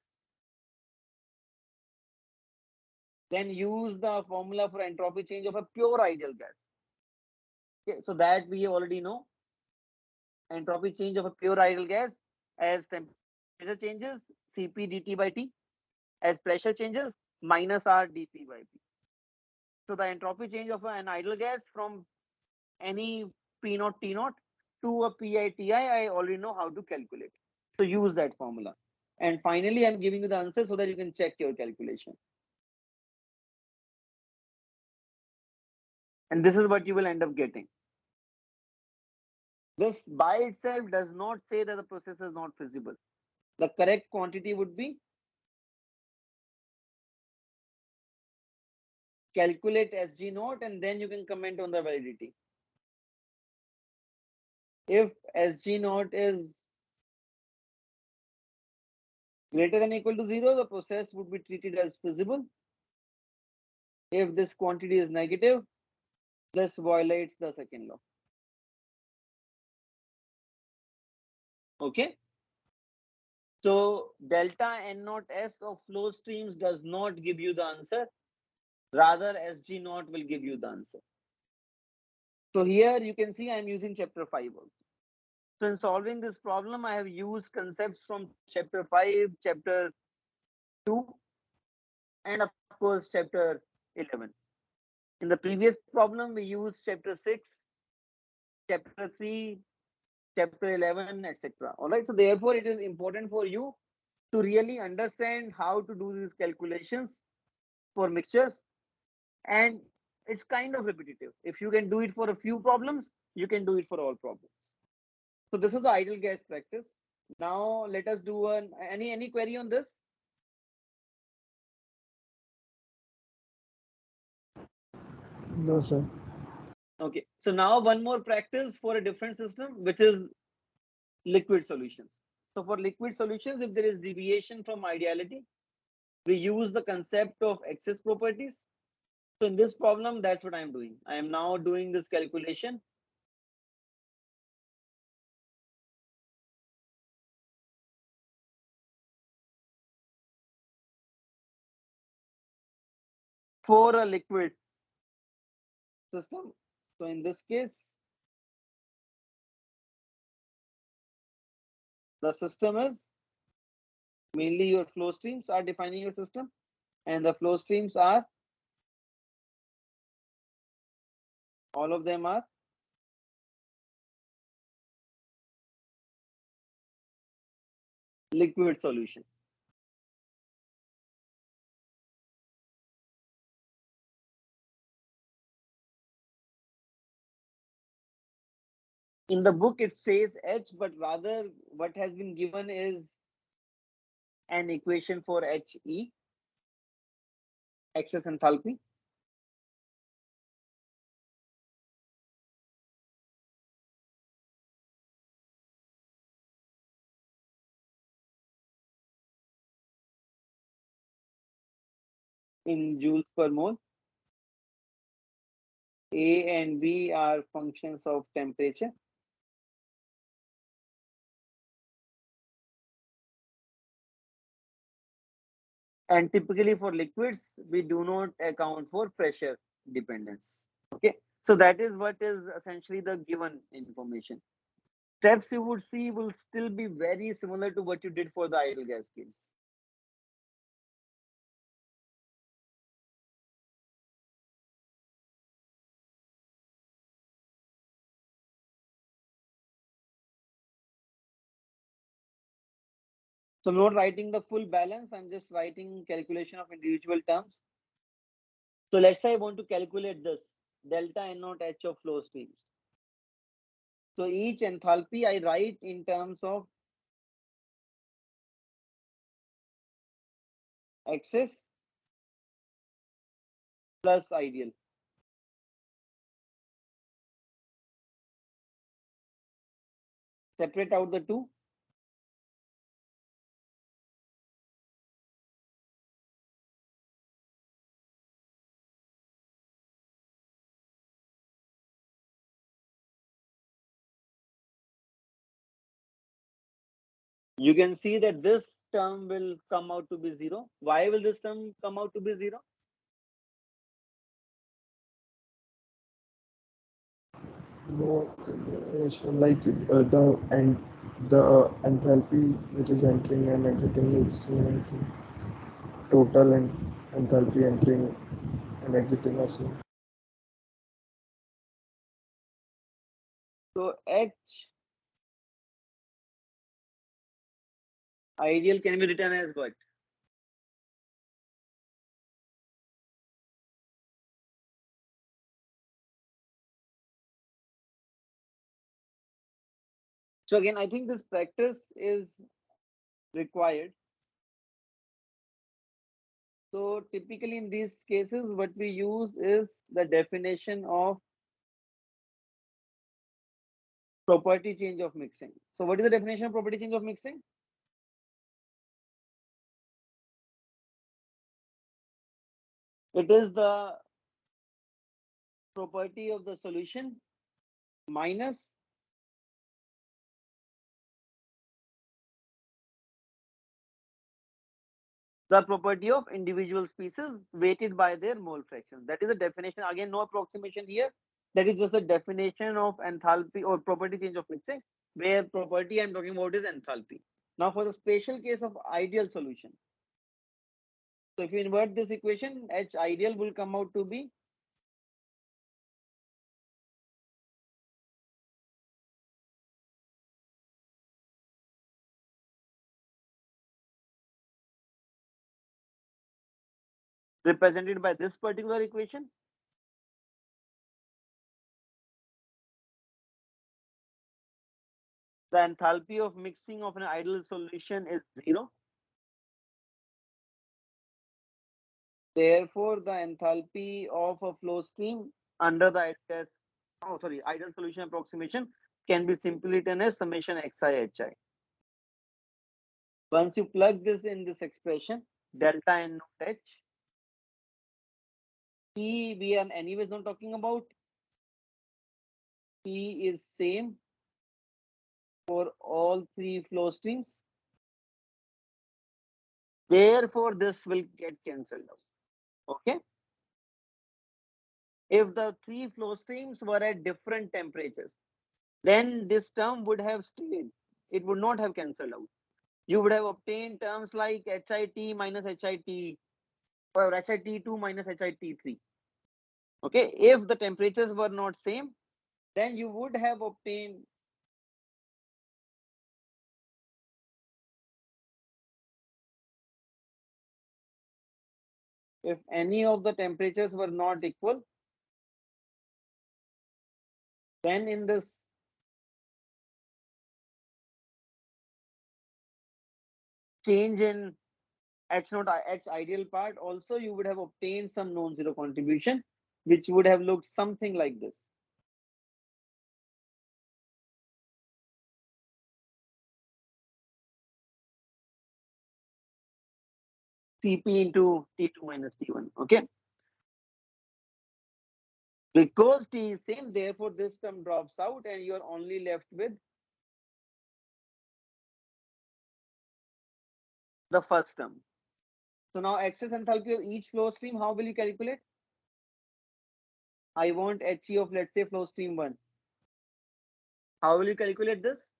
Then use the formula for entropy change of a pure ideal gas. Okay, so that we already know. Entropy change of a pure ideal gas as temperature changes, Cp dt by T, as pressure changes, minus R dP by P. So the entropy change of an ideal gas from any P naught T naught to a Pi Ti, I already know how to calculate. So use that formula. And finally, I'm giving you the answer so that you can check your calculation. And this is what you will end up getting. This by itself does not say that the process is not feasible. The correct quantity would be calculate SG naught and then you can comment on the validity. If SG naught is greater than or equal to 0, the process would be treated as feasible. If this quantity is negative, this violates the second law. Okay. So delta N naught S of flow streams does not give you the answer. Rather, SG naught will give you the answer. So here you can see I'm using chapter 5 also. So in solving this problem, I have used concepts from chapter 5, chapter 2, and of course chapter 11. In the previous problem, we used chapter 6, chapter 3, chapter 11, etc. All right. So therefore, it is important for you to really understand how to do these calculations for mixtures. And it's kind of repetitive. If you can do it for a few problems, you can do it for all problems. So this is the ideal gas practice. Now let us do any query on this. No, sir. Okay. So now one more practice for a different system, which is liquid solutions. So for liquid solutions, if there is deviation from ideality, we use the concept of excess properties. So in this problem, that's what I'm doing. I am now doing this calculation. for a liquid system. So in this case, the system is mainly your flow streams are defining your system, and the flow streams are, all of them are liquid solution. In the book it says H, but rather what has been given is an equation for HE, excess enthalpy. In joules per mole. A and B are functions of temperature. And typically for liquids, we do not account for pressure dependence. Okay, so that is what is essentially the given information. Steps you would see will still be very similar to what you did for the ideal gas case. So I'm not writing the full balance, I'm just writing calculation of individual terms. So let's say I want to calculate this delta N naught H of flow streams. So each enthalpy I write in terms of excess plus ideal. Separate out the two. You can see that this term will come out to be 0. Why will this term come out to be 0? No, like the enthalpy which is entering and exiting is same. Total and enthalpy entering and exiting are same. So H ideal can be written as what? So again, I think this practice is required. So typically in these cases, what we use is the definition of property change of mixing. So what is the definition of property change of mixing? It is the property of the solution minus the property of individual species weighted by their mole fraction. That is the definition. Again, no approximation here. That is just the definition of enthalpy or property change of mixing, where property I'm talking about is enthalpy. Now for the special case of ideal solution. So if you invert this equation, H ideal will come out to be represented by this particular equation. The enthalpy of mixing of an ideal solution is 0. Therefore, the enthalpy of a flow stream under the ideal solution approximation can be simply written as summation xi hi. Once you plug this in this expression, delta N naught H, P we are anyways not talking about. P is same for all three flow streams. Therefore, this will get cancelled out. Okay. if the three flow streams were at different temperatures, then this term would have stayed. It would not have cancelled out. You would have obtained terms like HIT minus HIT or HIT2 minus HIT3. Okay, if the temperatures were not same, then you would have obtained if any of the temperatures were not equal, then in this change in H naught H ideal part, also you would have obtained some non-zero contribution, which would have looked something like this. Cp into T2 minus T1. Okay. Because T is same, therefore this term drops out and you are only left with the first term. So now excess enthalpy of each flow stream, how will you calculate? I want HE of, let's say, flow stream 1. How will you calculate this?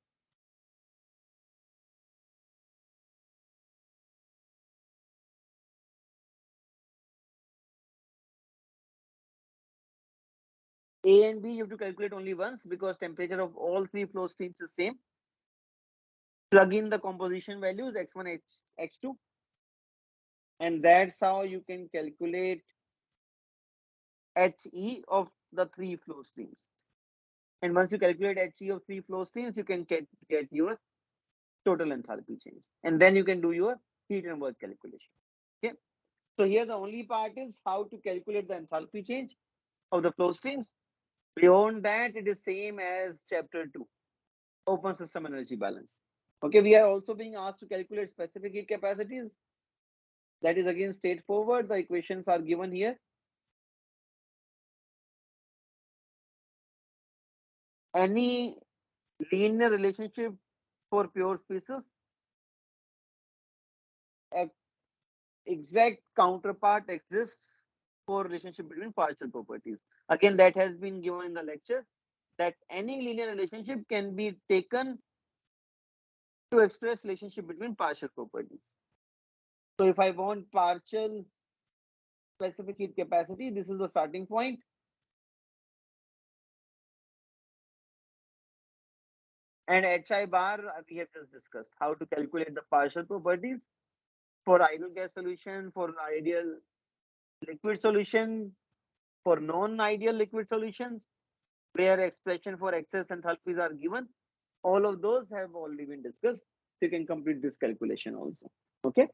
A and B you have to calculate only once because temperature of all three flow streams is same. Plug in the composition values x1, x2, and that's how you can calculate HE of the three flow streams. And once you calculate HE of three flow streams, you can get your total enthalpy change. And then you can do your heat and work calculation. Okay. So here the only part is how to calculate the enthalpy change of the flow streams. Beyond that, it is same as chapter 2, open system energy balance. Okay, we are also being asked to calculate specific heat capacities. That is again straightforward. The equations are given here. Any linear relationship for pure species, exact counterpart exists for relationship between partial properties. Again, that has been given in the lecture, that any linear relationship can be taken to express relationship between partial properties. So if I want partial specific heat capacity, this is the starting point. And HI bar, we have just discussed how to calculate the partial properties for ideal gas solution, for ideal liquid solution, for non-ideal liquid solutions, where expression for excess enthalpies are given. All of those have already been discussed. So you can complete this calculation also. Okay.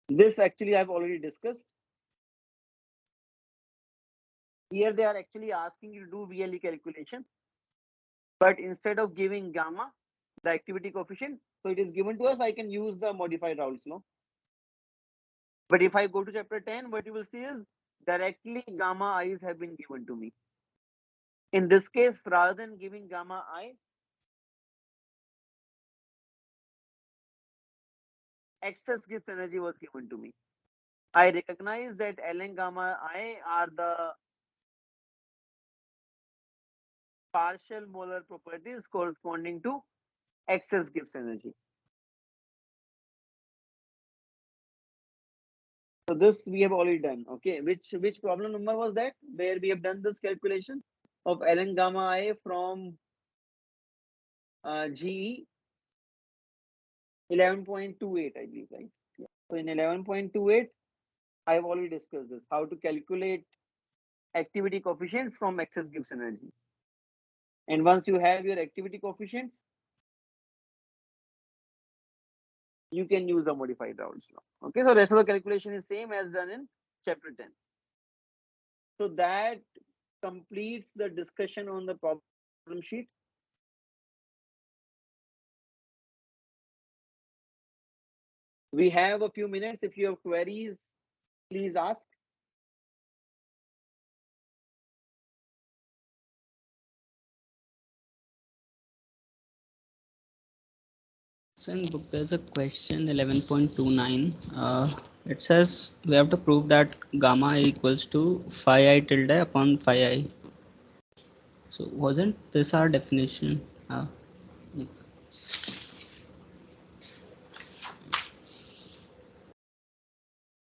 This actually I've already discussed. Here they are actually asking you to do VLE calculation, but instead of giving gamma, the activity coefficient, so it is given to us, I can use the modified Raoult's law. But if I go to chapter 10, what you will see is directly gamma i's have been given to me. In this case, rather than giving gamma I, excess Gibbs energy was given to me. I recognize that Ln gamma I are the partial molar properties corresponding to excess Gibbs energy. So this we have already done. Okay, which problem number was that where we have done this calculation of Ln gamma I from GE 11.28, I believe, right? Yeah. So in 11.28, I have already discussed this, how to calculate activity coefficients from excess Gibbs energy. And once you have your activity coefficients, you can use the modified Raoult's law. Okay, so rest of the calculation is same as done in chapter 10. So that completes the discussion on the problem sheet. We have a few minutes. If you have queries, please ask. So in book there's a question 11.29. It says we have to prove that gamma equals to phi I tilde upon phi I. So wasn't this our definition? Like,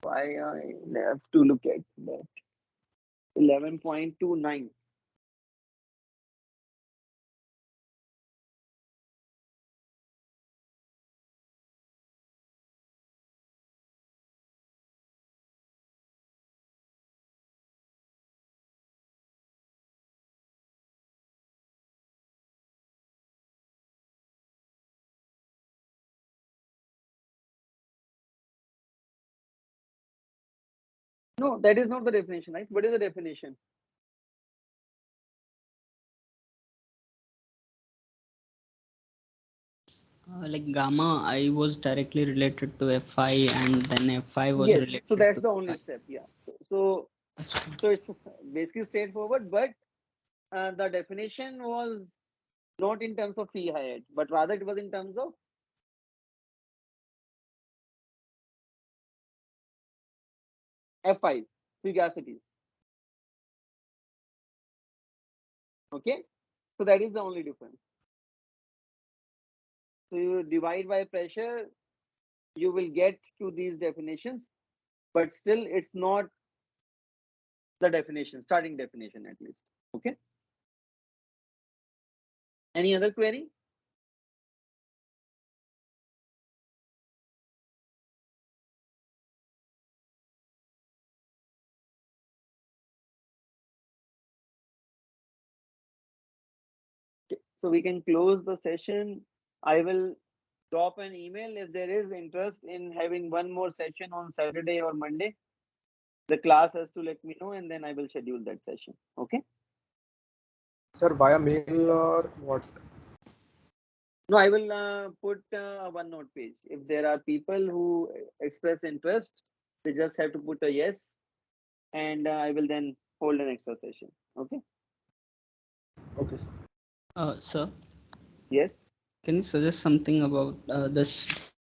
Why I have to look at that. 11.29. No, that is not the definition, right? What is the definition? like gamma I was directly related to Fi and then Fi was Yes, so related that's to the only Fi. step. Yeah. So it's basically straightforward, but the definition was not in terms of phi height, but rather it was in terms of Fi, fugacity. Okay, so that is the only difference. So you divide by pressure, you will get to these definitions, but still it's not the definition, starting definition at least. Okay. Any other query? Okay. So we can close the session. I will drop an email if there is interest in having one more session on Saturday or Monday. The class has to let me know, and then I will schedule that session. Okay. Sir, via mail or what? No, I will put a OneNote page. If there are people who express interest, they just have to put a yes, and I will then hold an extra session. Okay. Okay, sir. Sir, Yes. can you suggest something about this